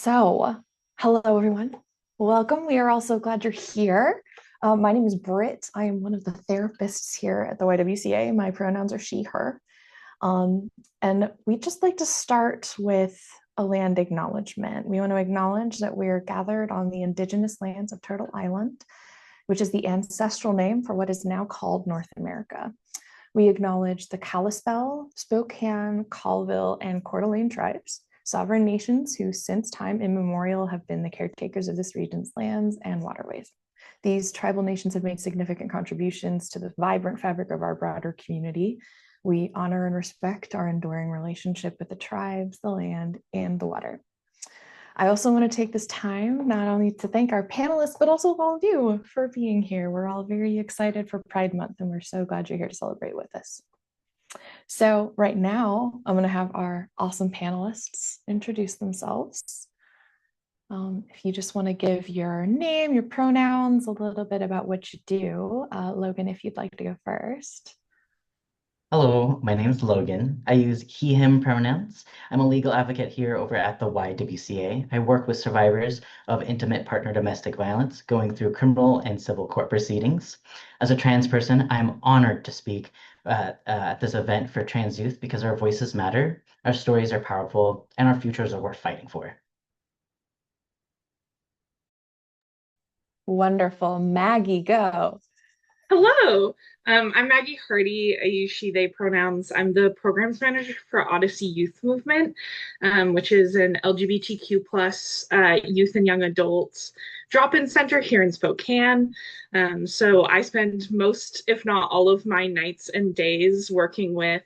So, hello everyone. Welcome. We are also glad you're here. My name is Britt. I am one of the therapists here at the YWCA. My pronouns are she, her. And we just like to start with a land acknowledgement. We want to acknowledge that we're gathered on the indigenous lands of Turtle Island, which is the ancestral name for what is now called North America. We acknowledge the Kalispel, Spokane, Colville, and Coeur d'Alene tribes, sovereign nations who since time immemorial have been the caretakers of this region's lands and waterways. These tribal nations have made significant contributions to the vibrant fabric of our broader community. We honor and respect our enduring relationship with the tribes, the land, and the water. I also want to take this time not only to thank our panelists, but also all of you for being here. We're all very excited for Pride Month, and we're so glad you're here to celebrate with us. So right now, I'm going to have our awesome panelists introduce themselves. If you just want to give your name, your pronouns, a little bit about what you do. Logan, if you'd like to go first. Hello, my name is Logan. I use he, him pronouns. I'm a legal advocate here over at the YWCA. I work with survivors of intimate partner domestic violence going through criminal and civil court proceedings. As a trans person, I'm honored to speak at this event for trans youth because our voices matter, our stories are powerful, and our futures are worth fighting for. Wonderful. Maggie, go. Hello, I'm Maggie Hardy. I use she, they pronouns. I'm the programs manager for Odyssey Youth Movement, which is an LGBTQ plus youth and young adults drop-in center here in Spokane. So I spend most, if not all of my nights and days working with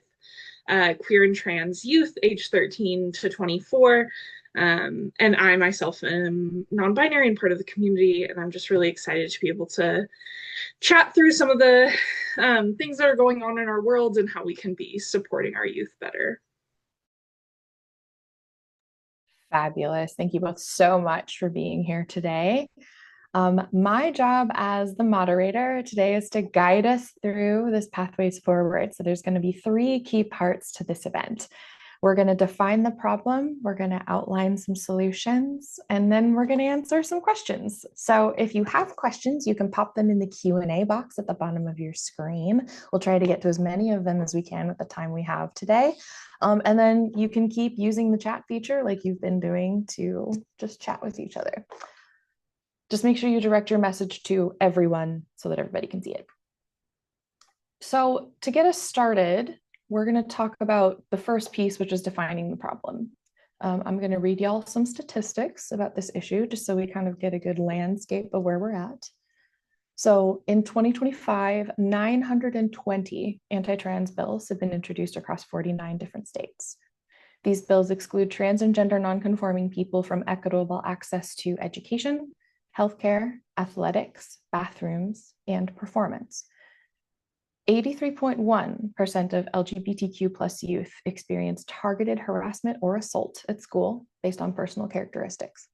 queer and trans youth age 13 to 24. And I myself am non-binary and part of the community, and I'm just really excited to be able to chat through some of the things that are going on in our world and how we can be supporting our youth better. Fabulous. Thank you both so much for being here today. My job as the moderator today is to guide us through this pathways forward. So there's going to be three key parts to this event. We're going to define the problem, we're going to outline some solutions, and then we're going to answer some questions. So if you have questions, you can pop them in the Q&A box at the bottom of your screen. We'll try to get to as many of them as we can with the time we have today. And then you can keep using the chat feature like you've been doing to just chat with each other. Just make sure you direct your message to everyone so that everybody can see it. So to get us started, we're going to talk about the first piece, which is defining the problem. I'm going to read y'all some statistics about this issue, just so we kind of get a good landscape of where we're at. So in 2025, 920 anti-trans bills have been introduced across 49 different states. These bills exclude trans and gender nonconforming people from equitable access to education, healthcare, athletics, bathrooms, and performance. 83.1% of LGBTQ plus youth experience targeted harassment or assault at school based on personal characteristics.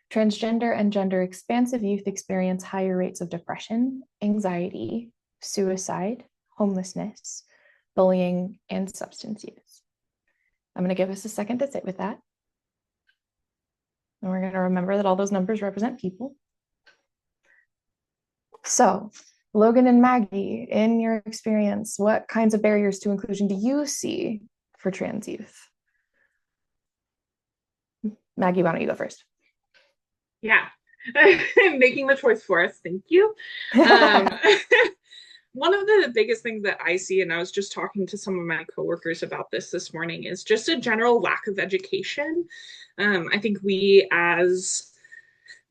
Transgender and gender expansive youth experience higher rates of depression, anxiety, suicide, homelessness, bullying, and substance use. I'm going to give us a second to sit with that. And we're going to remember that all those numbers represent people. So, Logan and Maggie, in your experience, what kinds of barriers to inclusion do you see for trans youth? Maggie, why don't you go first? Yeah, making the choice for us. Thank you. One of the biggest things that I see, and I was just talking to some of my coworkers about this morning, is just a general lack of education. I think we as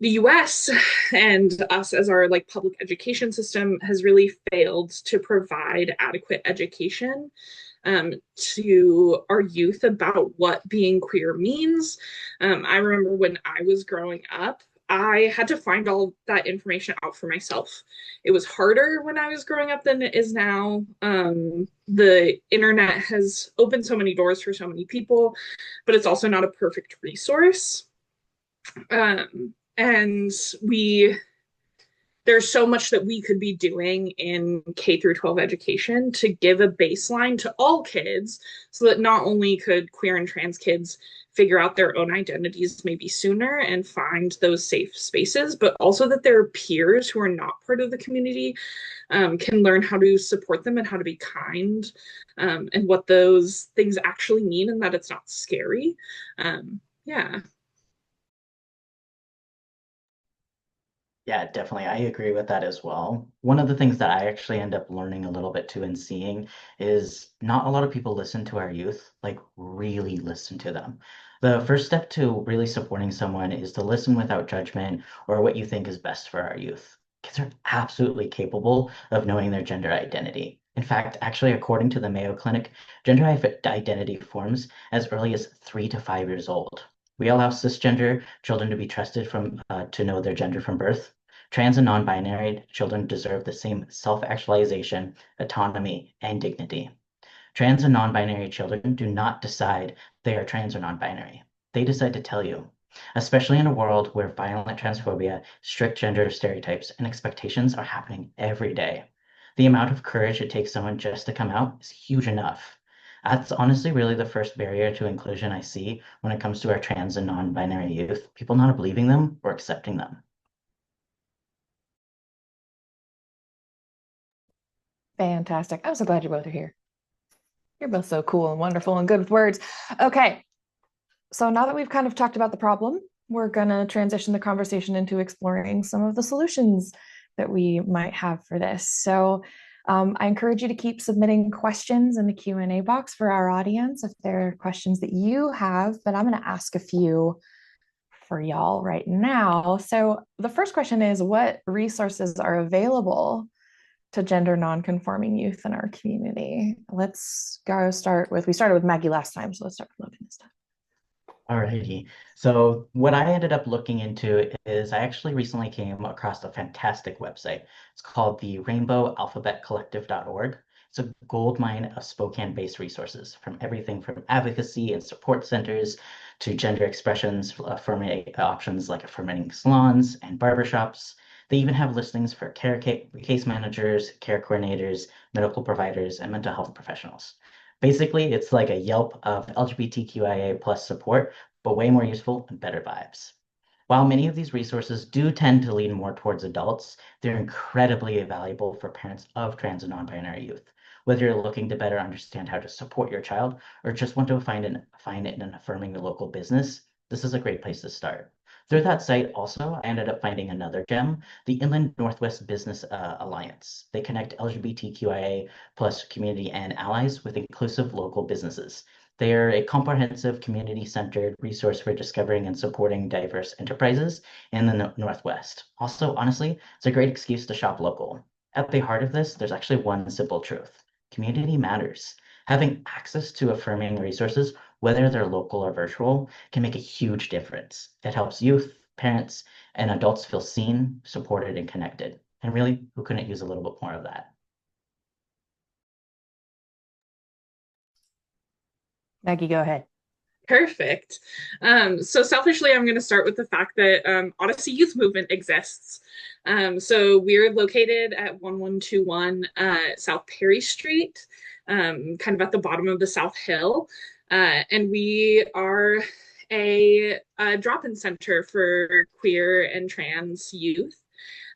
the US and us as our public education system has really failed to provide adequate education to our youth about what being queer means. I remember when I was growing up, I had to find all that information out for myself. It was harder when I was growing up than it is now. The internet has opened so many doors for so many people, but it's also not a perfect resource. And there's so much that we could be doing in K through 12 education to give a baseline to all kids so that not only could queer and trans kids figure out their own identities maybe sooner and find those safe spaces, but also that their peers who are not part of the community can learn how to support them and how to be kind, and what those things actually mean, and that it's not scary. Yeah. Yeah, definitely. I agree with that as well. One of the things that I actually end up learning a little bit too and seeing is not a lot of people listen to our youth, like really listen to them. The first step to really supporting someone is to listen without judgment or what you think is best for our youth. Kids are absolutely capable of knowing their gender identity. In fact, actually, according to the Mayo Clinic, identity forms as early as 3 to 5 years old. We allow cisgender children to be trusted to know their gender from birth. Trans and non-binary children deserve the same self-actualization, autonomy, and dignity. Trans and non-binary children do not decide they are trans or non-binary. They decide to tell you, especially in a world where violent transphobia, strict gender stereotypes, and expectations are happening every day. The amount of courage it takes someone just to come out is huge enough. That's honestly really the first barrier to inclusion I see when it comes to our trans and non-binary youth, people not believing them or accepting them. Fantastic. I'm so glad you both are here. You're both so cool and wonderful and good with words. Okay, so now that we've kind of talked about the problem, we're going to transition the conversation into exploring some of the solutions that we might have for this. So I encourage you to keep submitting questions in the Q&A box for our audience if there are questions that you have, but I'm going to ask a few for y'all right now. So the first question is, what resources are available to gender non-conforming youth in our community? Let's go we started with Maggie last time, so let's start with Logan this time. Alrighty. So what I ended up looking into is I actually recently came across a fantastic website. It's called the rainbowalphabetcollective.org. It's a goldmine of Spokane-based resources from everything from advocacy and support centers to gender expressions, affirming options like affirming salons and barbershops. They even have listings for case managers, care coordinators, medical providers, and mental health professionals. Basically, it's like a Yelp of LGBTQIA plus support, but way more useful and better vibes. While many of these resources do tend to lean more towards adults, they're incredibly valuable for parents of trans and non-binary youth. Whether you're looking to better understand how to support your child or just want to find it in affirming the local business, this is a great place to start. Through that site also, I ended up finding another gem, the Inland Northwest Business Alliance. They connect LGBTQIA plus community and allies with inclusive local businesses. They are a comprehensive community-centered resource for discovering and supporting diverse enterprises in the Northwest. Also, honestly, it's a great excuse to shop local. At the heart of this, there's actually one simple truth. Community matters. Having access to affirming resources, whether they're local or virtual, can make a huge difference. It helps youth, parents, and adults feel seen, supported, and connected. And really, who couldn't use a little bit more of that? Maggie, go ahead. Perfect. So selfishly, I'm going to start with the fact that Odyssey Youth Movement exists. So we're located at 1121 South Perry Street, kind of at the bottom of the South Hill. And we are a drop-in center for queer and trans youth.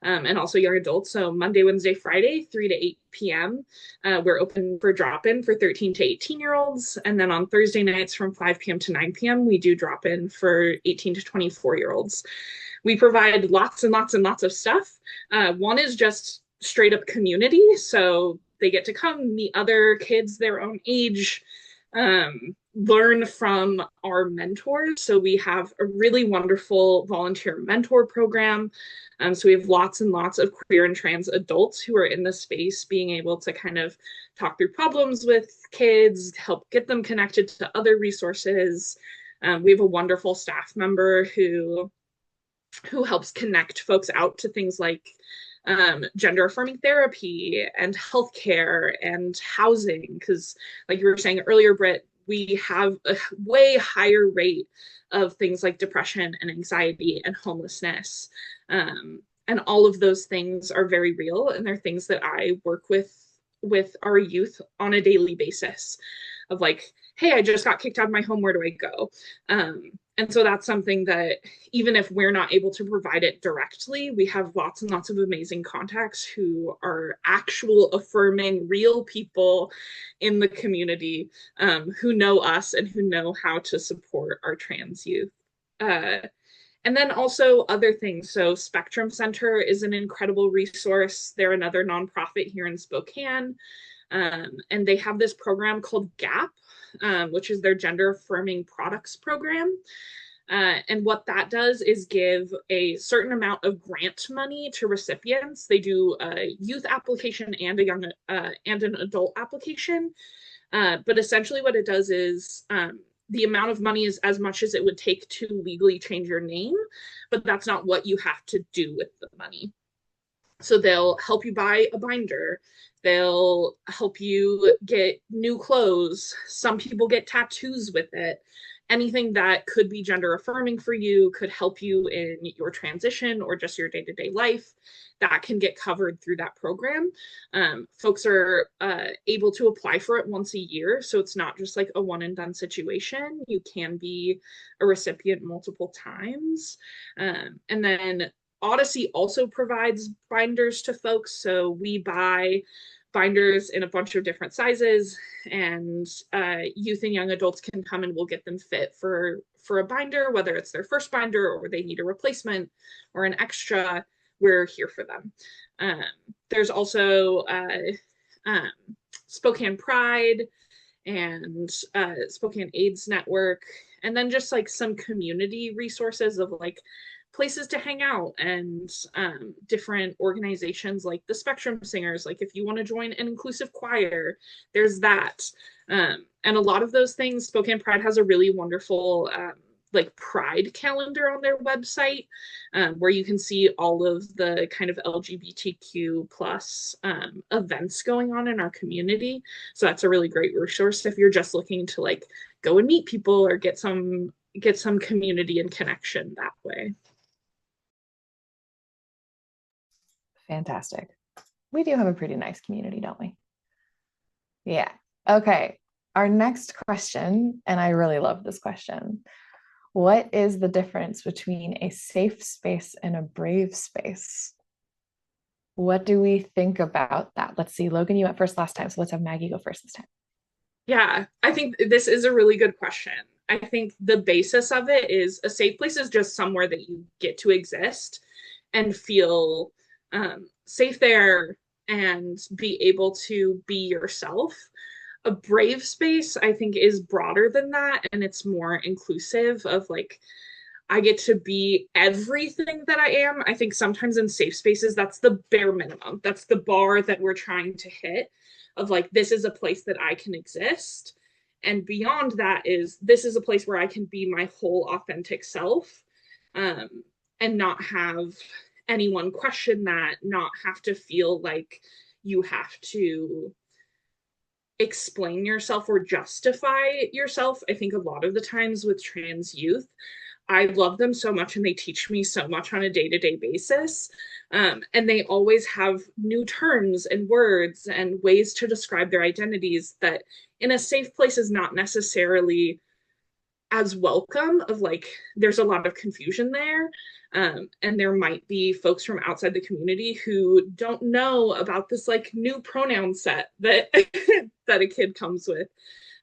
And also young adults. So Monday, Wednesday, Friday, 3 to 8 p.m. We're open for drop-in for 13 to 18-year-olds. And then on Thursday nights from 5 p.m. to 9 p.m., we do drop-in for 18 to 24-year-olds. We provide lots and lots and lots of stuff. One is just straight up community. So they get to come meet other kids their own age, learn from our mentors. So we have a really wonderful volunteer mentor program. So we have lots and lots of queer and trans adults who are in the space being able to kind of talk through problems with kids, help get them connected to other resources. We have a wonderful staff member who helps connect folks out to things like gender affirming therapy and healthcare and housing. Because like you were saying earlier, Britt, we have a way higher rate of things like depression and anxiety and homelessness. And all of those things are very real, and they're things that I work with our youth on a daily basis of like, hey, I just got kicked out of my home, where do I go? And so that's something that even if we're not able to provide it directly, we have lots and lots of amazing contacts who are actual affirming real people in the community, who know us and who know how to support our trans youth. And then also other things. So Spectrum Center is an incredible resource. They're another nonprofit here in Spokane. And they have this program called GAP, which is their gender affirming products program. And what that does is give a certain amount of grant money to recipients. They do a youth application and and an adult application. But essentially what it does is the amount of money is as much as it would take to legally change your name, but that's not what you have to do with the money. So they'll help you buy a binder. They'll help you get new clothes. Some people get tattoos with it. Anything that could be gender affirming for you, could help you in your transition or just your day-to-day life, that can get covered through that program. Folks are able to apply for it once a year, so it's not just like a one and done situation. You can be a recipient multiple times. And then Odyssey also provides binders to folks, so we buy binders in a bunch of different sizes, and youth and young adults can come and we'll get them fit for a binder, whether it's their first binder or they need a replacement or an extra. We're here for them. There's also Spokane Pride and Spokane AIDS Network, and then just like some community resources of like places to hang out, and different organizations like the Spectrum Singers. Like if you want to join an inclusive choir, there's that. And a lot of those things, Spokane Pride has a really wonderful like pride calendar on their website, where you can see all of the kind of LGBTQ plus events going on in our community. So that's a really great resource if you're just looking to like go and meet people or get some community and connection that way. Fantastic. We do have a pretty nice community, don't we? Yeah. Okay. Our next question, and I really love this question. What is the difference between a safe space and a brave space? What do we think about that? Let's see. Logan, you went first last time, so let's have Maggie go first this time. Yeah, I think this is a really good question. I think the basis of it is a safe place is just somewhere that you get to exist and feel safe there and be able to be yourself. A brave space, I think, is broader than that, and it's more inclusive of like, I get to be everything that I am. I think sometimes in safe spaces, that's the bare minimum. That's the bar that we're trying to hit of like, this is a place that I can exist. And beyond that is, this is a place where I can be my whole authentic self, and not have anyone question that, not have to feel like you have to explain yourself or justify yourself. I think a lot of the times with trans youth, I love them so much and they teach me so much on a day-to-day basis. And they always have new terms and words and ways to describe their identities that in a safe place is not necessarily as welcome. Of like, there's a lot of confusion there. And there might be folks from outside the community who don't know about this like new pronoun set that that a kid comes with.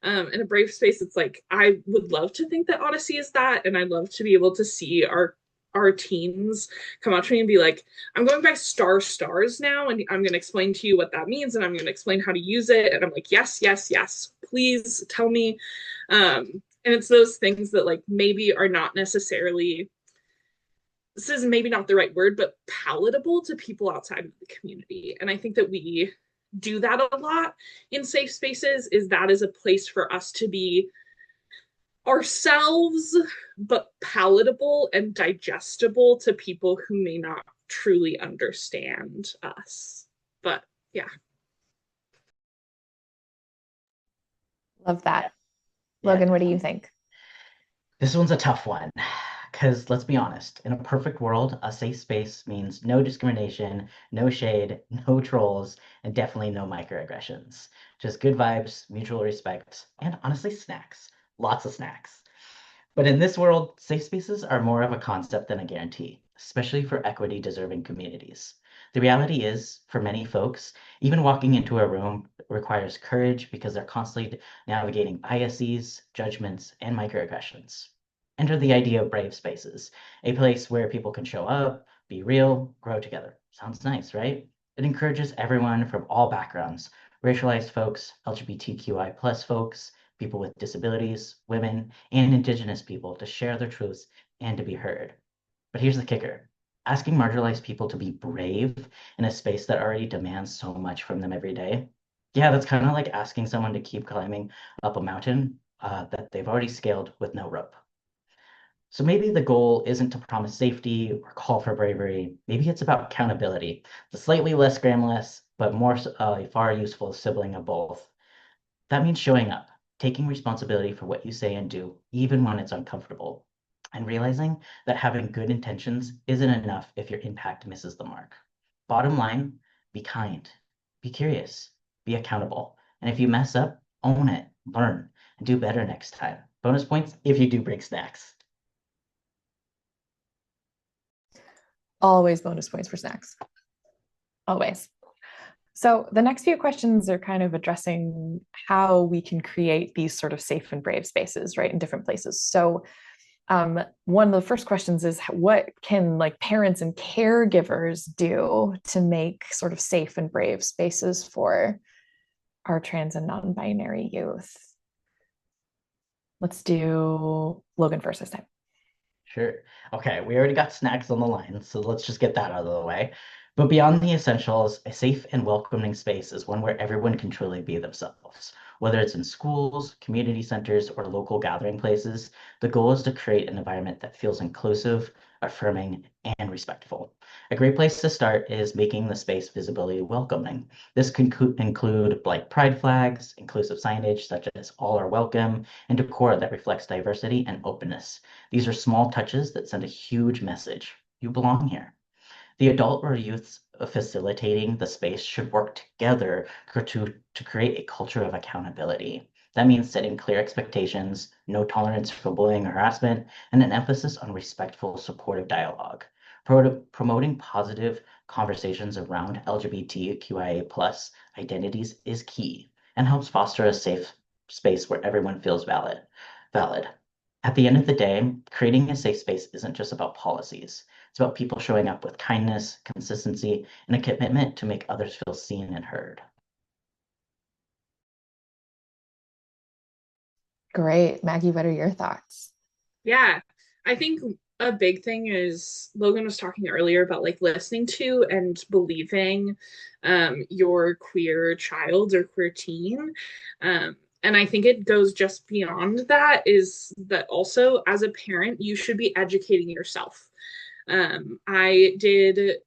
In a brave space, it's like, I would love to think that Odyssey is that, and I'd love to be able to see our teens come up to me and be like, I'm going by stars now, and I'm going to explain to you what that means, and I'm going to explain how to use it. And I'm like, yes, please tell me. And it's those things that like maybe are not necessarily, this is maybe not the right word, but palatable to people outside of the community. And I think that we do that a lot in safe spaces, is that is a place for us to be ourselves, but palatable and digestible to people who may not truly understand us. But yeah. Love that. Logan, what do you think? This one's a tough one Because let's be honest, in a perfect world, a safe space means no discrimination, no shade, no trolls, and definitely no microaggressions. Just good vibes, mutual respect, and honestly, snacks. Lots of snacks. But in this world, safe spaces are more of a concept than a guarantee, especially for equity deserving communities. The reality is, for many folks, even walking into a room requires courage because they're constantly navigating biases, judgments, and microaggressions. Enter the idea of brave spaces, a place where people can show up, be real, grow together. Sounds nice, right? It encourages everyone from all backgrounds, racialized folks, LGBTQI plus folks, people with disabilities, women, and Indigenous people to share their truths and to be heard. But here's the kicker. Asking marginalized people to be brave in a space that already demands so much from them every day. Yeah, that's kind of like asking someone to keep climbing up a mountain that they've already scaled with no rope. So maybe the goal isn't to promise safety or call for bravery. Maybe it's about accountability, the slightly less glamorous, but more far useful sibling of both. That means showing up, taking responsibility for what you say and do, even when it's uncomfortable, and realizing that having good intentions isn't enough if your impact misses the mark. Bottom line, be kind, be curious, be accountable. And if you mess up, own it, learn, and do better next time. Bonus points if you do bring snacks. Always bonus points for snacks. Always. So the next few questions are kind of addressing how we can create these sort of safe and brave spaces, right, in different places. So one of the first questions is what can like parents and caregivers do to make sort of safe and brave spaces for our trans and non-binary youth? Let's do Logan first this time. Sure. Okay, we already got snacks on the line, so let's just get that out of the way. But beyond the essentials, a safe and welcoming space is one where everyone can truly be themselves. Whether it's in schools, community centers, or local gathering places, the goal is to create an environment that feels inclusive, affirming, and respectful. A great place to start is making the space visibly welcoming. This can include like pride flags, inclusive signage such as all are welcome, and decor that reflects diversity and openness. These are small touches that send a huge message. You belong here. The adult or youth facilitating the space should work together to create a culture of accountability. That means setting clear expectations, no tolerance for bullying or harassment, and an emphasis on respectful, supportive dialogue. Promoting positive conversations around LGBTQIA plus identities is key and helps foster a safe space where everyone feels valid. At the end of the day, creating a safe space isn't just about policies. It's about people showing up with kindness, consistency, and a commitment to make others feel seen and heard. Great. Maggie, what are your thoughts? Yeah, I think a big thing is Logan was talking earlier about like listening to and believing your queer child or queer teen. And I think it goes just beyond that, is that also as a parent, you should be educating yourself. I did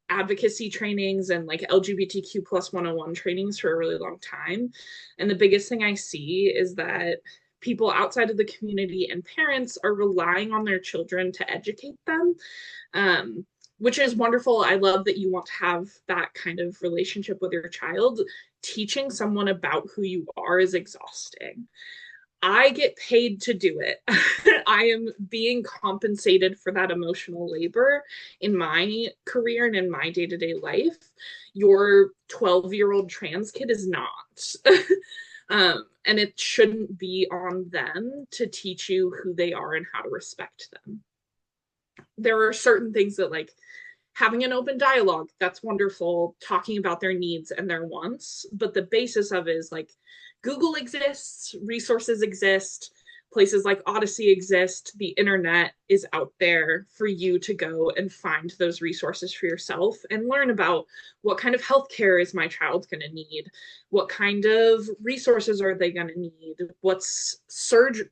advocacy trainings and like LGBTQ plus 101 trainings for a really long time. And the biggest thing I see is that people outside of the community and parents are relying on their children to educate them, which is wonderful. I love that you want to have that kind of relationship with your child. Teaching someone about who you are is exhausting. I get paid to do it. I am being compensated for that emotional labor in my career and in my day to day life. Your 12-year-old trans kid is not. And it shouldn't be on them to teach you who they are and how to respect them. There are certain things that, like, having an open dialogue, that's wonderful, talking about their needs and their wants, but the basis of it is like Google exists, resources exist, places like Odyssey exist, the internet is out there for you to go and find those resources for yourself and learn about what kind of healthcare is my child going to need, what kind of resources are they going to need, what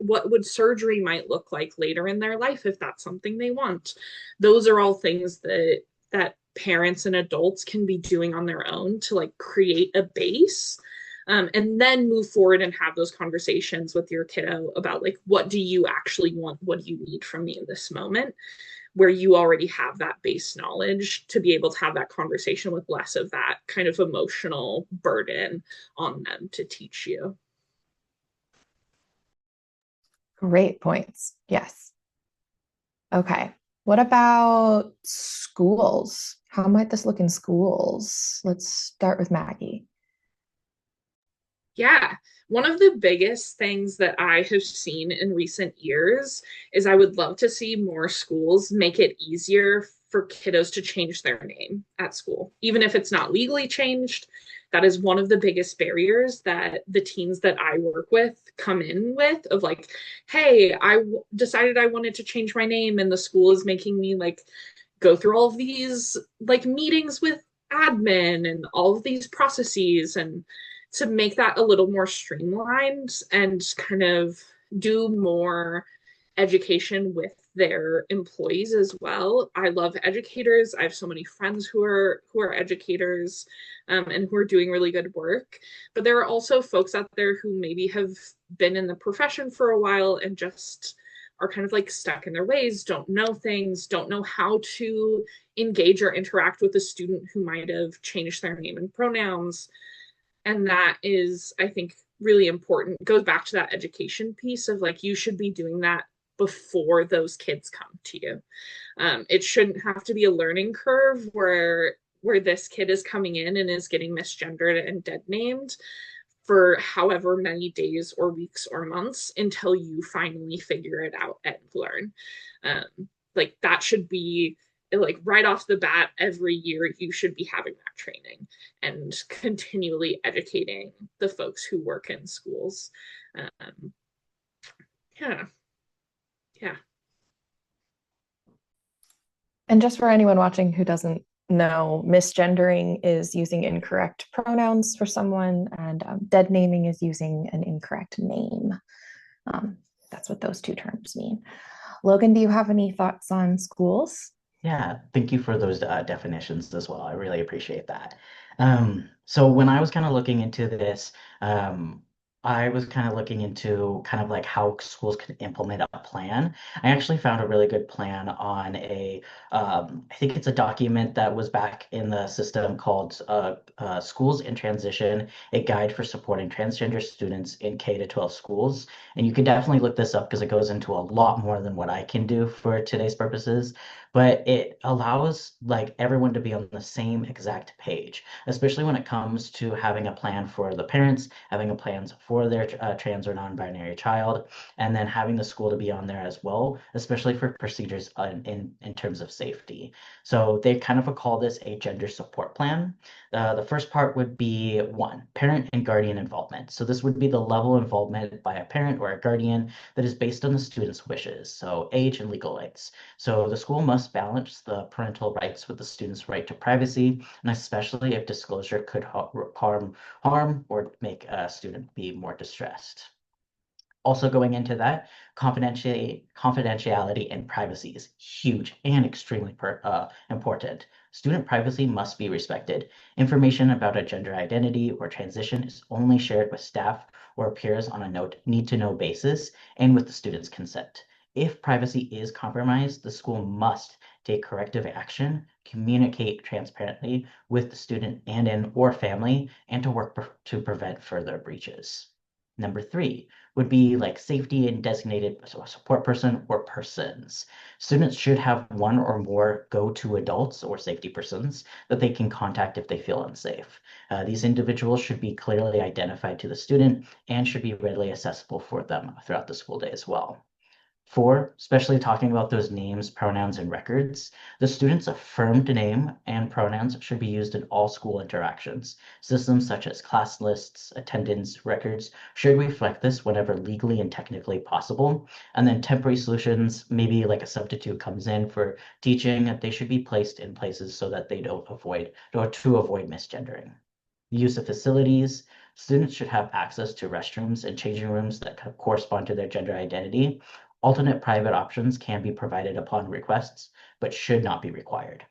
would surgery might look like later in their life if that's something they want. Those are all things that parents and adults can be doing on their own to like create a base and then move forward and have those conversations with your kiddo about like, what do you actually want? What do you need from me in this moment? Where you already have that base knowledge to be able to have that conversation with less of that kind of emotional burden on them to teach you. Great points. Yes. Okay. What about schools? How might this look in schools? Let's start with Maggie. Yeah. One of the biggest things that I have seen in recent years is I would love to see more schools make it easier for kiddos to change their name at school, even if it's not legally changed. That is one of the biggest barriers that the teens that I work with come in with of like, hey, decided I wanted to change my name and the school is making me like go through all of these like meetings with admin and all of these processes, and to make that a little more streamlined and kind of do more education with their employees as well. I love educators. I have so many friends who are educators, and who are doing really good work. But there are also folks out there who maybe have been in the profession for a while and just are kind of like stuck in their ways, don't know things, don't know how to engage or interact with a student who might have changed their name and pronouns. And that is, I think, really important. It goes back to that education piece of like, you should be doing that before those kids come to you. It shouldn't have to be a learning curve where this kid is coming in and is getting misgendered and dead named for however many days or weeks or months until you finally figure it out and learn. Like that should be like right off the bat, every year you should be having that training and continually educating the folks who work in schools. Um, yeah, yeah. And just for anyone watching who doesn't know, misgendering is using incorrect pronouns for someone, and dead naming is using an incorrect name. That's what those two terms mean. Logan, do you have any thoughts on schools? Yeah, thank you for those definitions as well. I really appreciate that. So when I was kind of looking into this, I was kind of looking into kind of like how schools could implement a plan. I actually found a really good plan on I think it's a document that was back in the system called Schools in Transition, a guide for supporting transgender students in K to 12 schools. And you can definitely look this up because it goes into a lot more than what I can do for today's purposes, but it allows like everyone to be on the same exact page, especially when it comes to having a plan for the parents, having a plan for their trans or non-binary child, and then having the school to be on there as well, especially for procedures in terms of safety. So they kind of call this a gender support plan. The first part would be one, parent and guardian involvement. So this would be the level of involvement by a parent or a guardian that is based on the student's wishes, so age and legal rights. So the school must balance the parental rights with the student's right to privacy, and especially if disclosure could harm or make a student be more distressed. Also going into that, confidentiality and privacy is huge and extremely important. Student privacy must be respected. Information about a gender identity or transition is only shared with staff or peers on a need-to-know basis and with the student's consent. If privacy is compromised, the school must take corrective action, communicate transparently with the student or family, and to work to prevent further breaches. Number three would be like safety and designated support person or persons. Students should have one or more go-to adults or safety persons that they can contact if they feel unsafe. These individuals should be clearly identified to the student and should be readily accessible for them throughout the school day as well. Four, especially talking about those names, pronouns, and records, the student's affirmed name and pronouns should be used in all school interactions. Systems such as class lists, attendance records should reflect this whenever legally and technically possible. And then temporary solutions, maybe like a substitute comes in for teaching, they should be placed in places so that they don't avoid or to avoid misgendering. The use of facilities, students should have access to restrooms and changing rooms that correspond to their gender identity. Alternate private options can be provided upon requests, but should not be required.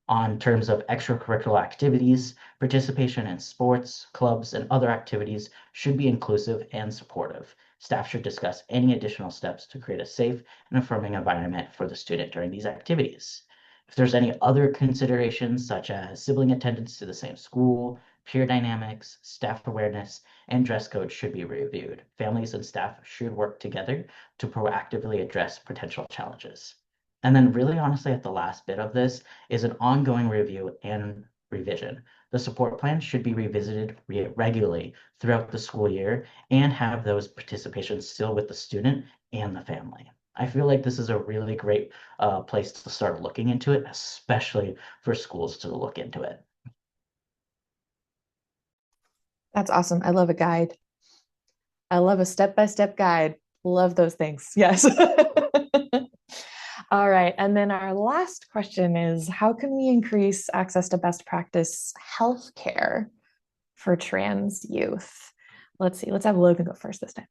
On terms of extracurricular activities, participation in sports, clubs, and other activities should be inclusive and supportive. Staff should discuss any additional steps to create a safe and affirming environment for the student during these activities. If there's any other considerations, such as sibling attendance to the same school, peer dynamics, staff awareness, and dress code should be reviewed. Families and staff should work together to proactively address potential challenges. And then really honestly, at the last bit of this is an ongoing review and revision. The support plan should be revisited regularly throughout the school year and have those participations still with the student and the family. I feel like this is a really great place to start looking into it, especially for schools to look into it. That's awesome. I love a guide. I love a step-by-step guide. Love those things. Yes. All right. And then our last question is, how can we increase access to best practice healthcare for trans youth? Let's see. Let's have Logan go first this time.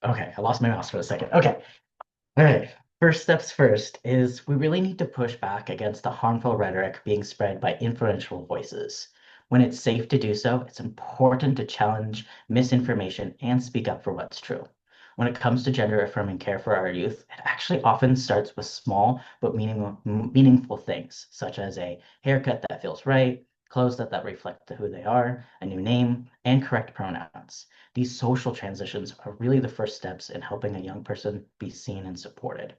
Okay, I lost my mouse for a second. Okay. All right. First steps first is we really need to push back against the harmful rhetoric being spread by influential voices. When it's safe to do so, it's important to challenge misinformation and speak up for what's true. When it comes to gender affirming care for our youth, it actually often starts with small but meaningful things, such as a haircut that feels right, clothes that reflect who they are, a new name, and correct pronouns. These social transitions are really the first steps in helping a young person be seen and supported.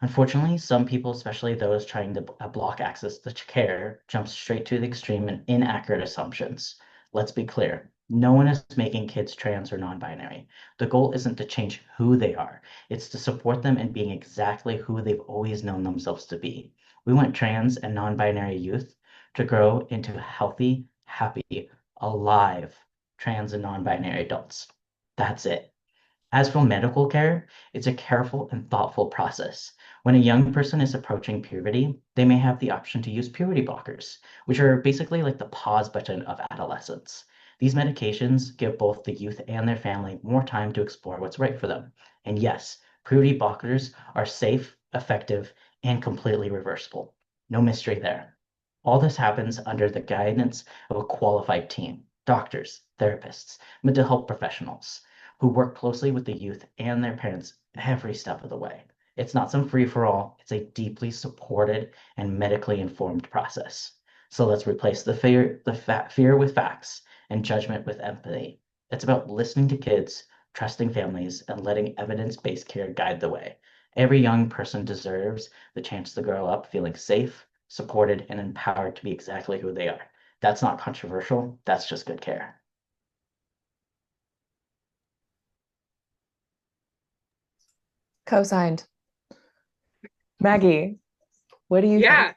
Unfortunately, some people, especially those trying to block access to care, jump straight to the extreme and inaccurate assumptions. Let's be clear. No one is making kids trans or non-binary. The goal isn't to change who they are. It's to support them in being exactly who they've always known themselves to be. We want trans and non-binary youth to grow into healthy, happy, alive trans and non-binary adults. That's it. As for medical care, it's a careful and thoughtful process. When a young person is approaching puberty, they may have the option to use puberty blockers, which are basically like the pause button of adolescence. These medications give both the youth and their family more time to explore what's right for them. And yes, puberty blockers are safe, effective, and completely reversible. No mystery there. All this happens under the guidance of a qualified team, doctors, therapists, mental health professionals who work closely with the youth and their parents every step of the way. It's not some free for all, it's a deeply supported and medically informed process. So let's replace fear with facts and judgment with empathy. It's about listening to kids, trusting families, and letting evidence-based care guide the way. Every young person deserves the chance to grow up feeling safe, supported, and empowered to be exactly who they are. That's not controversial, that's just good care. Co-signed. Maggie, what do you Yeah.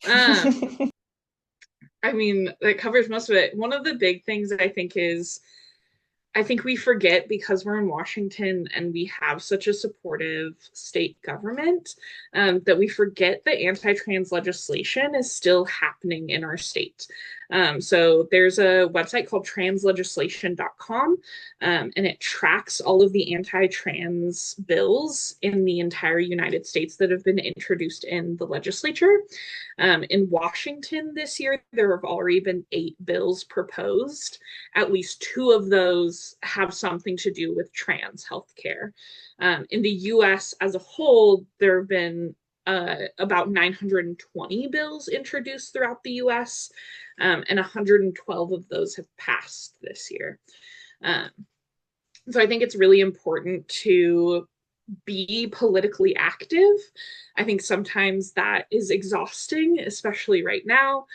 think? I mean, that covers most of it. One of the big things I think is I think we forget because we're in Washington and we have such a supportive state government that we forget that anti-trans legislation is still happening in our state. So there's a website called translegislation.com and it tracks all of the anti-trans bills in the entire United States that have been introduced in the legislature. In Washington this year, there have already been 8 bills proposed. At least 2 of those have something to do with trans healthcare. In the US as a whole, there have been about 920 bills introduced throughout the US, and 112 of those have passed this year. So I think it's really important to be politically active. I think sometimes that is exhausting, especially right now.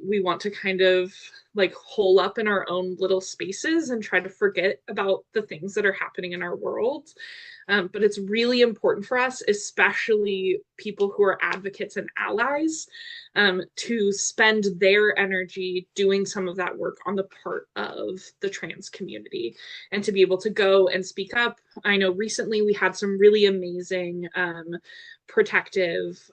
We want to kind of like hole up in our own little spaces and try to forget about the things that are happening in our world. But it's really important for us, especially people who are advocates and allies, to spend their energy doing some of that work on the part of the trans community and to be able to go and speak up. I know recently we had some really amazing protective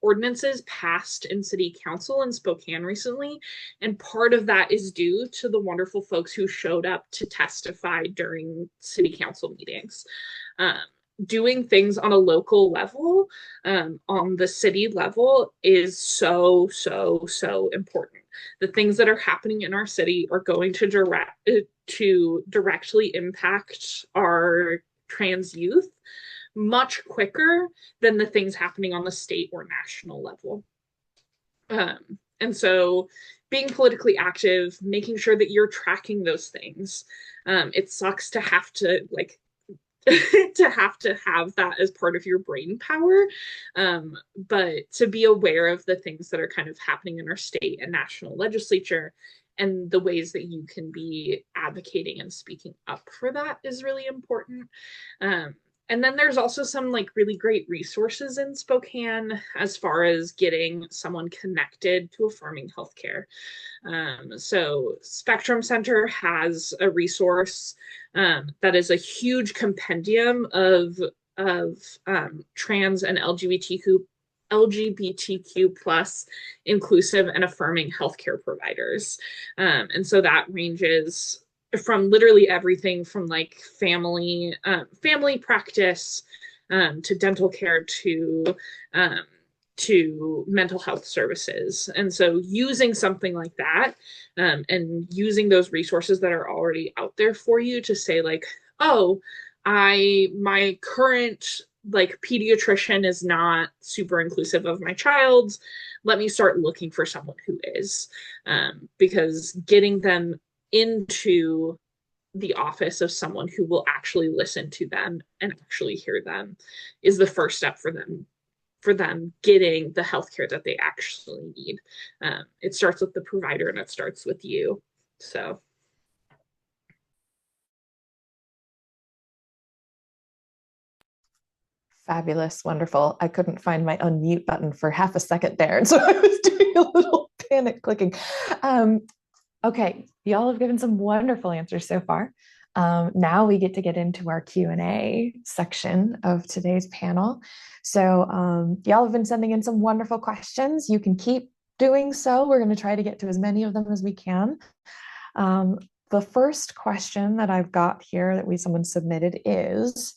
ordinances passed in city council in Spokane recently. And part of that is due to the wonderful folks who showed up to testify during city council meetings. doing things on a local level, on the city level, is so, so, so important. The things that are happening in our city are going to directly impact our trans youth much quicker than the things happening on the state or national level. And so being politically active, making sure that you're tracking those things. It sucks to have to have that as part of your brain power. But to be aware of the things that are kind of happening in our state and national legislature and the ways that you can be advocating and speaking up for that is really important. And then there's also some like really great resources in Spokane as far as getting someone connected to affirming healthcare. So Spectrum Center has a resource that is a huge compendium of trans and LGBTQ plus inclusive and affirming healthcare providers. And so that ranges from literally everything from like family practice to dental care to mental health services. And so using something like that and using those resources that are already out there for you to say like, oh, my current like pediatrician is not super inclusive of my child's. Let me start looking for someone who is, because getting them into the office of someone who will actually listen to them and actually hear them is the first step for them getting the healthcare that they actually need. It starts with the provider and it starts with you. So. Fabulous, wonderful. I couldn't find my unmute button for half a second there, and so I was doing a little panic clicking. Okay, y'all have given some wonderful answers so far. Now we get into our Q&A section of today's panel. So y'all have been sending in some wonderful questions. You can keep doing so. We're going to try to get to as many of them as we can. The first question that I've got here that someone submitted is,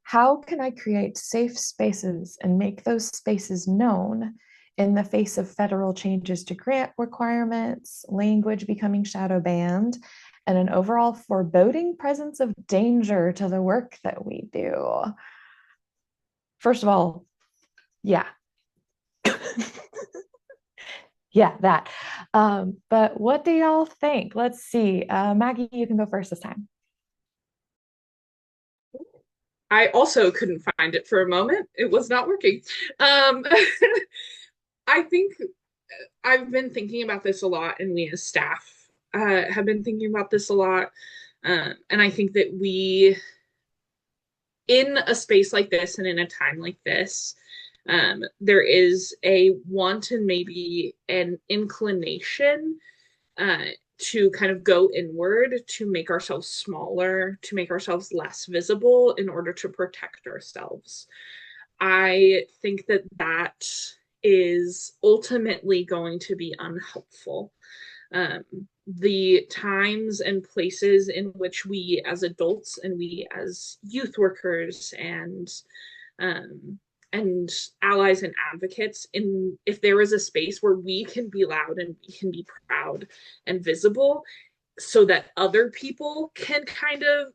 how can I create safe spaces and make those spaces known in the face of federal changes to grant requirements, language becoming shadow banned, and an overall foreboding presence of danger to the work that we do? First of all, yeah. Yeah, that. But what do y'all think? Let's see. Maggie, you can go first this time. I also couldn't find it for a moment. It was not working. I think I've been thinking about this a lot, and we as staff have been thinking about this a lot. And I think that we, in a space like this and in a time like this, there is a want and maybe an inclination to kind of go inward, to make ourselves smaller, to make ourselves less visible in order to protect ourselves. I think that that is ultimately going to be unhelpful. The times and places in which we as adults and we as youth workers and allies and advocates, if there is a space where we can be loud and we can be proud and visible, so that other people can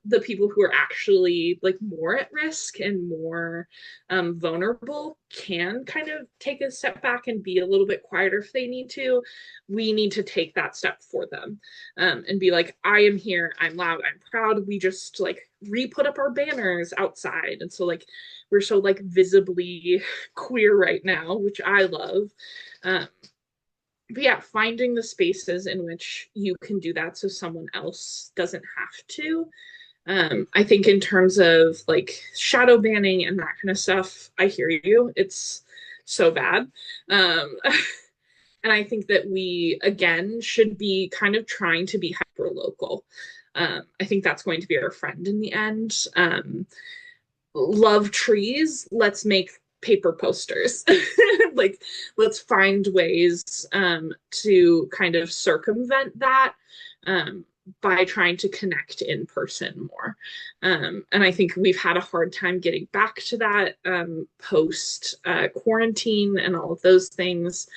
the people who are actually like more at risk and more vulnerable can kind of take a step back and be a little bit quieter if they need to. We need to take that step for them and be like, I am here, I'm loud, I'm proud. We just like re-put up our banners outside. And so like, we're so like visibly queer right now, which I love. But yeah, finding the spaces in which you can do that so someone else doesn't have to. I think in terms of like shadow banning and that kind of stuff, I hear you. It's so bad. And I think that we, again, should be kind of trying to be hyper local. I think that's going to be our friend in the end. Love trees. Let's make paper posters. Like, let's find ways to kind of circumvent that. by trying to connect in person more. And I think we've had a hard time getting back to that post quarantine and all of those things.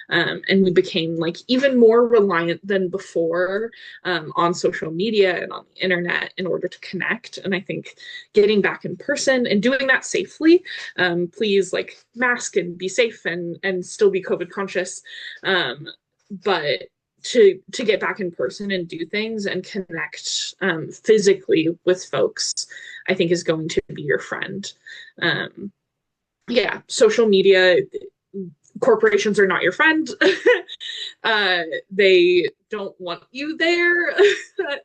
And we became like even more reliant than before on social media and on the internet in order to connect. And I think getting back in person and doing that safely, please like mask and be safe and still be COVID conscious. But to get back in person and do things and connect physically with folks, I think is going to be your friend. Yeah, social media, corporations are not your friend. They don't want you there.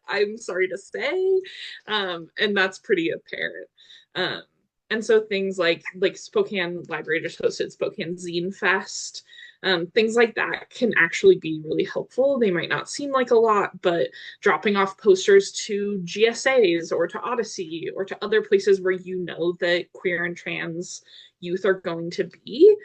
I'm sorry to say, and that's pretty apparent. And so things like Spokane Library just hosted Spokane Zine Fest. Things like that can actually be really helpful. They might not seem like a lot, but dropping off posters to GSAs or to Odyssey or to other places where you know that queer and trans youth are going to be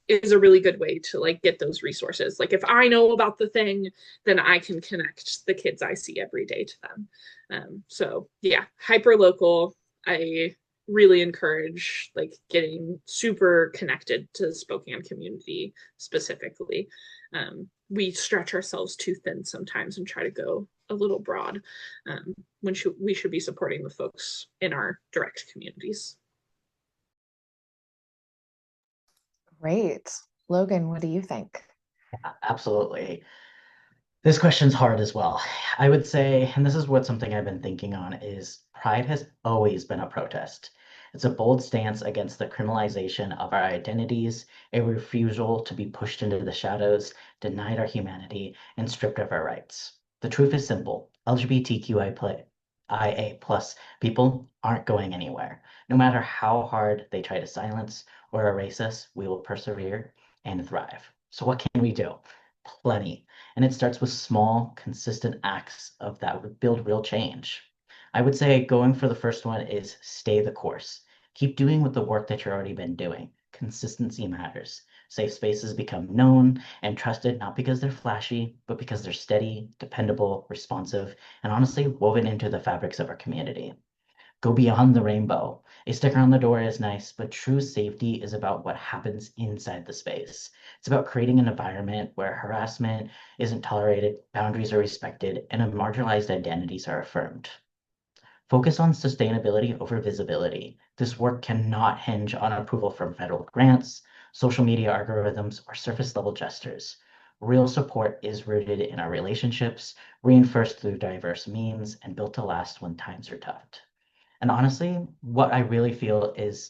is a really good way to like get those resources. Like if I know about the thing, then I can connect the kids I see every day to them. So yeah, hyper local. I really encourage like getting super connected to the Spokane community specifically. We stretch ourselves too thin sometimes and try to go a little broad when we should be supporting the folks in our direct communities. Great. Logan, what do you think? Absolutely. This question's hard as well. I would say, and this is what something I've been thinking on, is pride has always been a protest. It's a bold stance against the criminalization of our identities, a refusal to be pushed into the shadows, denied our humanity, and stripped of our rights. The truth is simple. LGBTQIA plus people aren't going anywhere. No matter how hard they try to silence or erase us, we will persevere and thrive. So what can we do? Plenty. And it starts with small, consistent acts of that would build real change. I would say going for the first one is stay the course. Keep doing with the work that you've already been doing. Consistency matters. Safe spaces become known and trusted not because they're flashy, but because they're steady, dependable, responsive, and honestly woven into the fabrics of our community. Go beyond the rainbow. A sticker on the door is nice, but true safety is about what happens inside the space. It's about creating an environment where harassment isn't tolerated, boundaries are respected, and marginalized identities are affirmed. Focus on sustainability over visibility. This work cannot hinge on approval from federal grants, social media algorithms, or surface level gestures. Real support is rooted in our relationships, reinforced through diverse means, and built to last when times are tough. And honestly, what I really feel is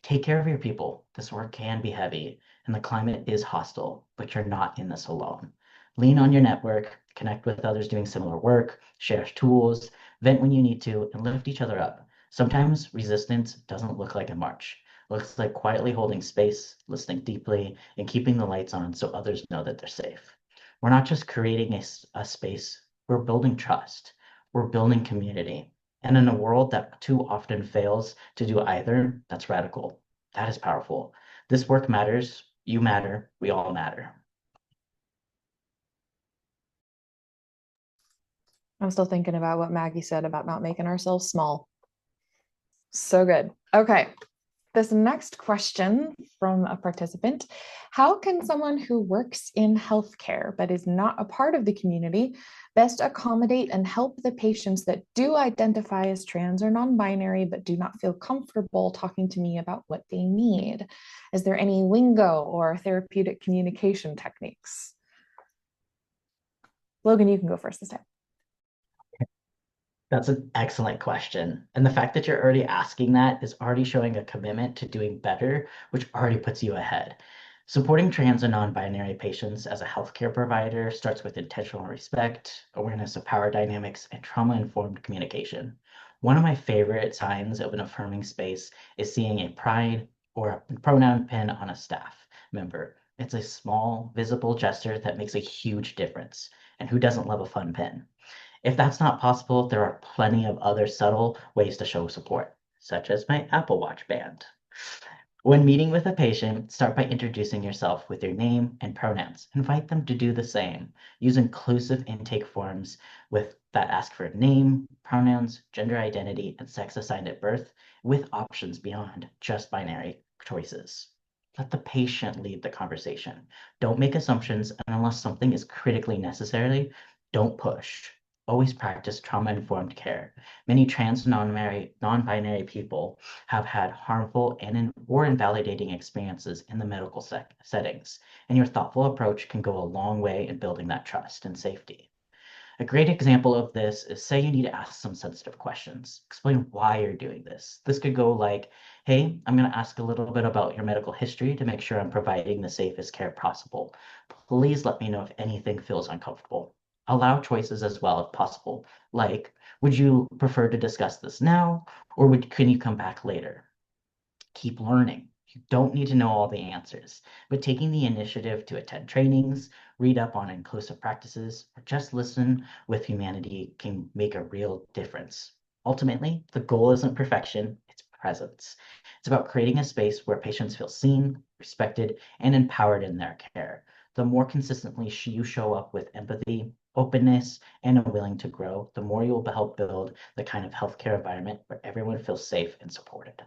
take care of your people. This work can be heavy and the climate is hostile, but you're not in this alone. Lean on your network, connect with others doing similar work, share tools, vent when you need to, and lift each other up. Sometimes resistance doesn't look like a march. It looks like quietly holding space, listening deeply, and keeping the lights on so others know that they're safe. We're not just creating a space, we're building trust. We're building community. And in a world that too often fails to do either, that's radical. That is powerful. This work matters. You matter. We all matter. I'm still thinking about what Maggie said about not making ourselves small. So good. Okay. This next question from a participant: how can someone who works in healthcare but is not a part of the community best accommodate and help the patients that do identify as trans or non-binary but do not feel comfortable talking to me about what they need? Is there any lingo or therapeutic communication techniques? Logan, you can go first this time. That's an excellent question. And the fact that you're already asking that is already showing a commitment to doing better, which already puts you ahead. Supporting trans and non-binary patients as a healthcare provider starts with intentional respect, awareness of power dynamics, and trauma-informed communication. One of my favorite signs of an affirming space is seeing a pride or a pronoun pin on a staff member. It's a small, visible gesture that makes a huge difference. And who doesn't love a fun pin? If that's not possible, there are plenty of other subtle ways to show support, such as my Apple Watch band. When meeting with a patient, start by introducing yourself with your name and pronouns. Invite them to do the same. Use inclusive intake forms with that ask for name, pronouns, gender identity, and sex assigned at birth, with options beyond just binary choices. Let the patient lead the conversation. Don't make assumptions, and unless something is critically necessary, don't push. Always practice trauma-informed care. Many trans non-binary people have had harmful or invalidating experiences in the medical settings, and your thoughtful approach can go a long way in building that trust and safety. A great example of this is, say you need to ask some sensitive questions. Explain why you're doing this. This could go like, hey, I'm going to ask a little bit about your medical history to make sure I'm providing the safest care possible. Please let me know if anything feels uncomfortable. Allow choices as well if possible, like, would you prefer to discuss this now, or can you come back later? Keep learning. You don't need to know all the answers, but taking the initiative to attend trainings, read up on inclusive practices, or just listen with humanity can make a real difference. Ultimately, the goal isn't perfection, it's presence. It's about creating a space where patients feel seen, respected, and empowered in their care. The more consistently you show up with empathy, openness, and a willing to grow, the more you'll help build the kind of healthcare environment where everyone feels safe and supported.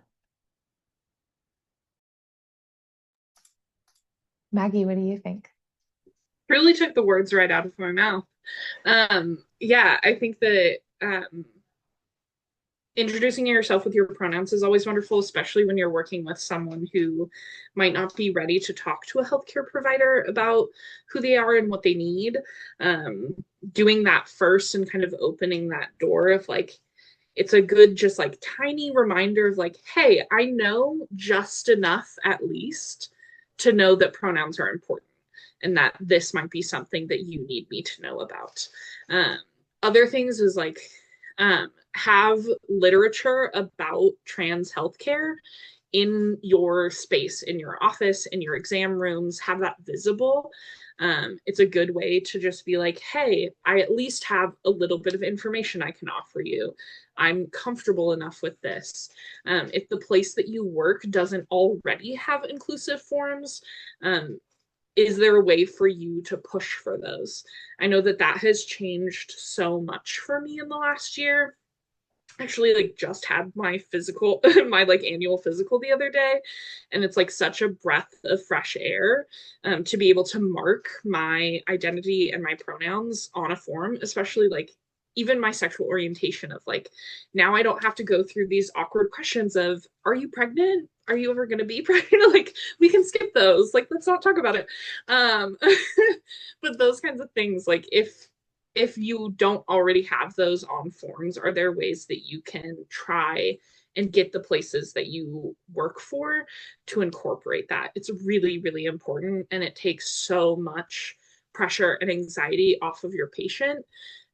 Maggie, what do you think? Really took the words right out of my mouth. Yeah, I think that introducing yourself with your pronouns is always wonderful, especially when you're working with someone who might not be ready to talk to a healthcare provider about who they are and what they need. Doing that first and kind of opening that door of like, it's a good, just like tiny reminder of like, hey, I know just enough at least to know that pronouns are important and that this might be something that you need me to know about. Other things is like, have literature about trans healthcare in your space, in your office, in your exam rooms, have that visible. It's a good way to just be like, hey, I at least have a little bit of information I can offer you. I'm comfortable enough with this. If the place that you work doesn't already have inclusive forms, is there a way for you to push for those? I know that that has changed so much for me in the last year. Actually, like just had my physical my like annual physical the other day, and it's like such a breath of fresh air, to be able to mark my identity and my pronouns on a form, especially like even my sexual orientation of like, now I don't have to go through these awkward questions of, are you pregnant, are you ever going to be pregnant, like we can skip those, like let's not talk about it. um but those kinds of things, like if you don't already have those on forms, are there ways that you can try and get the places that you work for to incorporate that? It's really, really important. And it takes so much pressure and anxiety off of your patient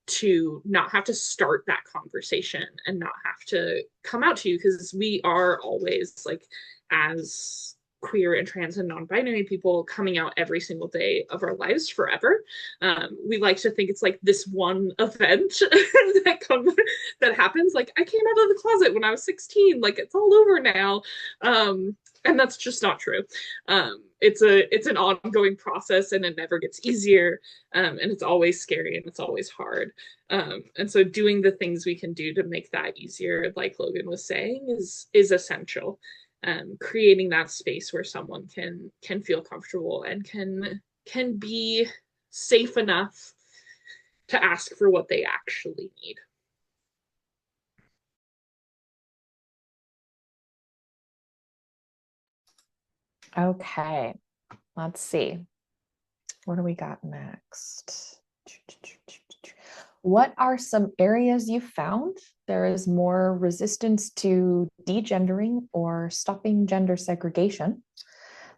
to not have to start that conversation and not have to come out to you, because we are always like, as queer and trans and non-binary people, coming out every single day of our lives forever. We like to think it's like this one event that happens. Like, I came out of the closet when I was 16. Like, it's all over now. And that's just not true. It's an ongoing process, and it never gets easier. And it's always scary and it's always hard. And so doing the things we can do to make that easier, like Logan was saying, is essential. Creating that space where someone can feel comfortable and can be safe enough to ask for what they actually need. Okay, let's see. What do we got next? What are some areas you found there is more resistance to degendering or stopping gender segregation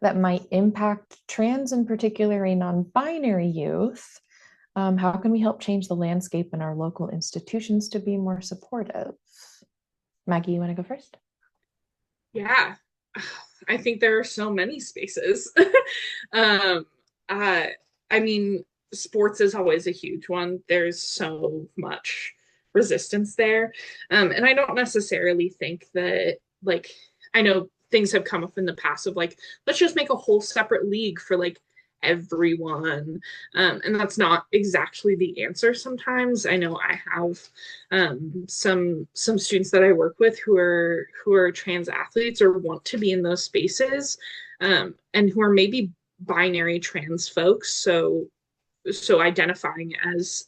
that might impact trans and particularly non-binary youth? How can we help change the landscape in our local institutions to be more supportive? Maggie, you want to go first? Yeah, I think there are so many spaces. um, I mean, sports is always a huge one. There's so much resistance there. And I don't necessarily think that, like, I know things have come up in the past of like, let's just make a whole separate league for like everyone. And that's not exactly the answer sometimes. I know I have some students that I work with who are trans athletes or want to be in those spaces, and who are maybe binary trans folks, so identifying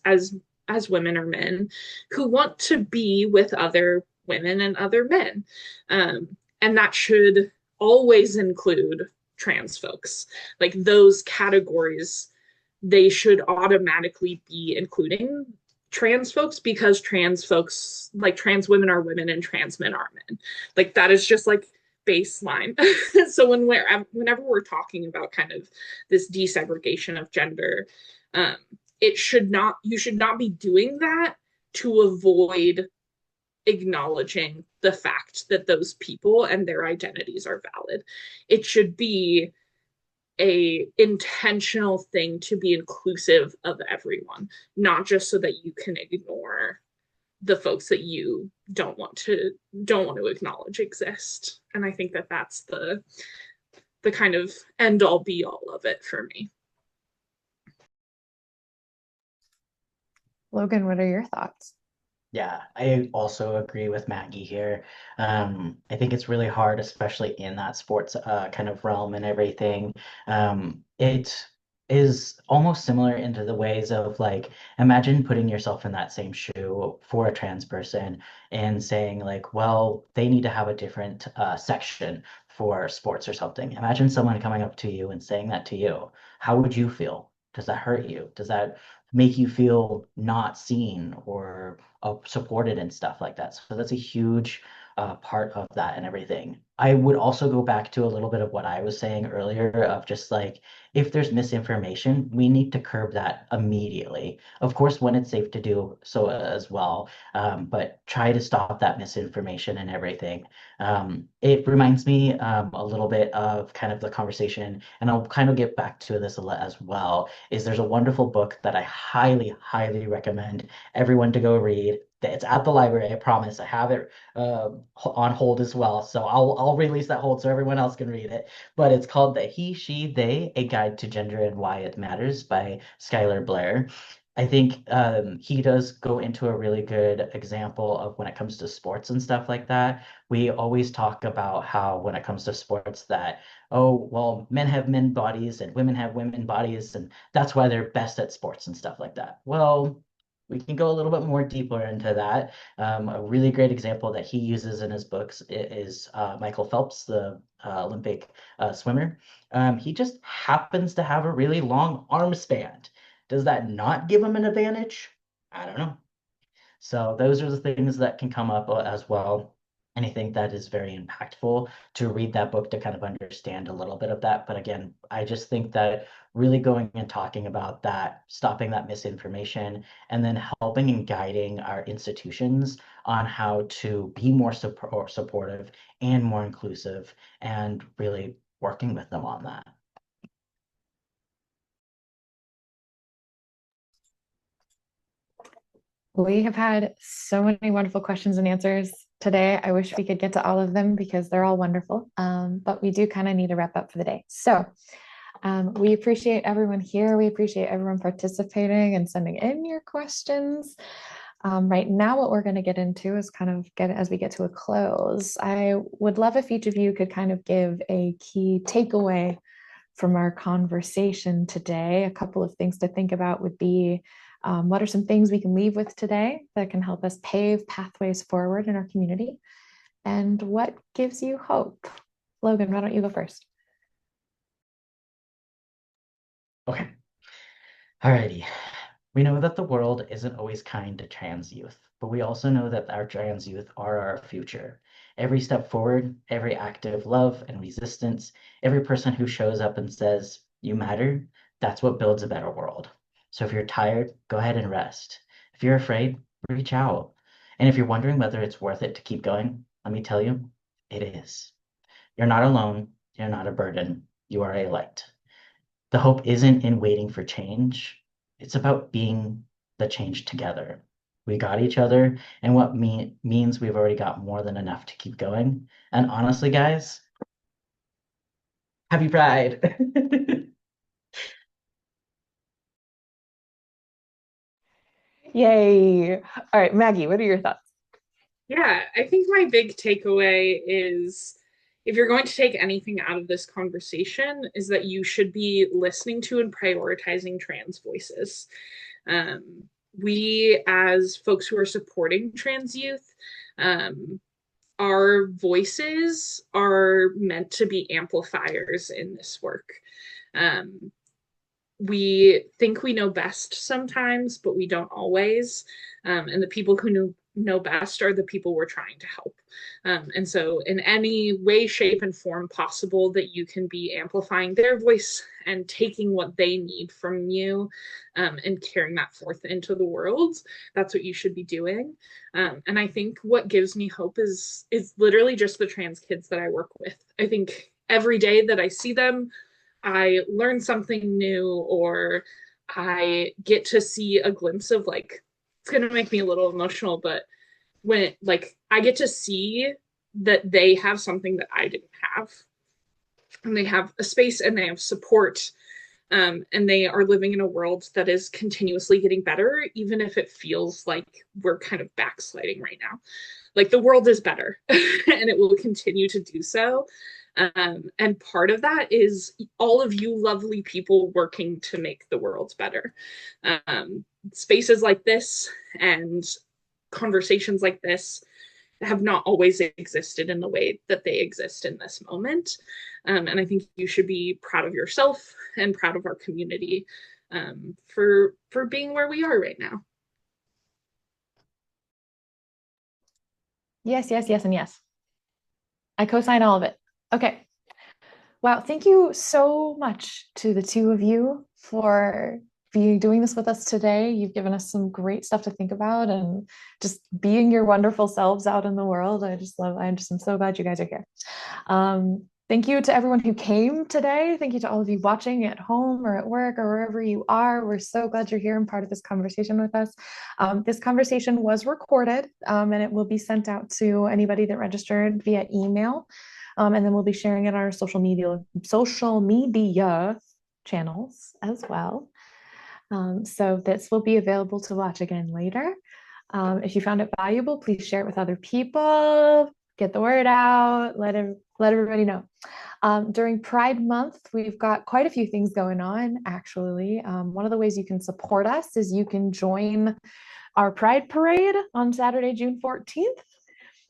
as women or men who want to be with other women and other men. And that should always include trans folks. Like those categories, they should automatically be including trans folks, because trans folks, like trans women are women and trans men are men. Like that is just like baseline. So whenever we're talking about kind of this desegregation of gender, um, you should not be doing that to avoid acknowledging the fact that those people and their identities are valid. It should be a intentional thing to be inclusive of everyone, not just so that you can ignore the folks that you don't want to acknowledge exist. And I think that that's the kind of end all be all of it for me. Logan, what are your thoughts? Yeah, I also agree with Maggie here. I think it's really hard, especially in that sports kind of realm and everything. It is almost similar into the ways of like, imagine putting yourself in that same shoe for a trans person and saying like, well, they need to have a different section for sports or something. Imagine someone coming up to you and saying that to you. How would you feel? Does that hurt you? Does that make you feel not seen or supported and stuff like that? So that's a huge part of that and everything. I would also go back to a little bit of what I was saying earlier of just like, if there's misinformation, we need to curb that immediately. Of course, when it's safe to do so as well, but try to stop that misinformation and everything. It reminds me a little bit of kind of the conversation, and I'll kind of get back to this as well, is there's a wonderful book that I highly, highly recommend everyone to go read. It's at the library, I promise. I have it on hold as well, so I'll release that hold so everyone else can read it. But it's called The He, She, They: A Guide to Gender and Why It Matters by Skylar Blair. I think he does go into a really good example of when it comes to sports and stuff like that. We always talk about how when it comes to sports that, oh, well, men have men bodies and women have women bodies, and that's why they're best at sports and stuff like that. Well, we can go a little bit more deeper into that. A really great example that he uses in his books is Michael Phelps, the Olympic swimmer. He just happens to have a really long arm span. Does that not give him an advantage? I don't know. So those are the things that can come up as well. And I think that is very impactful to read that book to kind of understand a little bit of that. But again, I just think that really going and talking about that, stopping that misinformation, and then helping and guiding our institutions on how to be more supportive and more inclusive, and really working with them on that. We have had so many wonderful questions and answers today. I wish we could get to all of them because they're all wonderful. But we do kind of need to wrap up for the day. So we appreciate everyone here. We appreciate everyone participating and sending in your questions. Right now, what we're going to get into is kind of as we get to a close. I would love if each of you could kind of give a key takeaway from our conversation today. A couple of things to think about would be, what are some things we can leave with today that can help us pave pathways forward in our community? And what gives you hope? Logan, why don't you go first? Okay. Alrighty. We know that the world isn't always kind to trans youth, but we also know that our trans youth are our future. Every step forward, every act of love and resistance, every person who shows up and says, "You matter," that's what builds a better world. So if you're tired, go ahead and rest. If you're afraid, reach out. And if you're wondering whether it's worth it to keep going, let me tell you, it is. You're not alone. You're not a burden. You are a light. The hope isn't in waiting for change. It's about being the change together. We got each other, and what means we've already got more than enough to keep going. And honestly, guys, Happy Pride. Yay. All right, Maggie, what are your thoughts? Yeah, I think my big takeaway is if you're going to take anything out of this conversation, is that you should be listening to and prioritizing trans voices. We, as folks who are supporting trans youth, um, our voices are meant to be amplifiers in this work. Um, we think we know best sometimes, but we don't always. And the people who know best are the people we're trying to help. And so, in any way, shape, and form possible that you can be amplifying their voice and taking what they need from you and carrying that forth into the world, that's what you should be doing. And I think what gives me hope is literally just the trans kids that I work with. I think every day that I see them, I learn something new, or I get to see a glimpse of, like, it's going to make me a little emotional, but when it, like, I get to see that they have something that I didn't have, and they have a space and they have support, and they are living in a world that is continuously getting better, even if it feels like we're kind of backsliding right now. Like, the world is better and it will continue to do so. And part of that is all of you lovely people working to make the world better. Spaces like this and conversations like this have not always existed in the way that they exist in this moment. And I think you should be proud of yourself and proud of our community for being where we are right now. Yes, yes, yes, and yes. I co-sign all of it. Okay. Wow, thank you so much to the two of you for doing this with us today. You've given us some great stuff to think about and just being your wonderful selves out in the world. I just love, I'm so glad you guys are here. Thank you to everyone who came today. Thank you to all of you watching at home or at work or wherever you are. We're so glad you're here and part of this conversation with us. This conversation was recorded and it will be sent out to anybody that registered via email. And then we'll be sharing it on our social media channels as well. So this will be available to watch again later. If you found it valuable, please share it with other people, get the word out, let everybody know. During Pride Month, we've got quite a few things going on, actually. One of the ways you can support us is you can join our Pride Parade on Saturday, June 14th.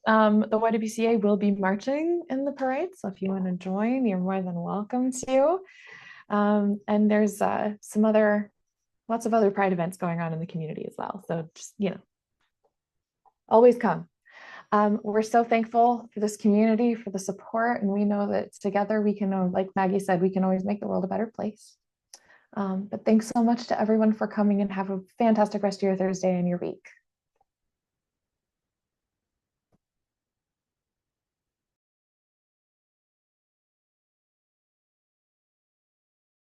The YWCA will be marching in the parade, so if you want to join, you're more than welcome to. And there's lots of other Pride events going on in the community as well. So just, always come. We're so thankful for this community, for the support, and we know that together we can, like Maggie said, we can always make the world a better place. But thanks so much to everyone for coming, and have a fantastic rest of your Thursday and your week.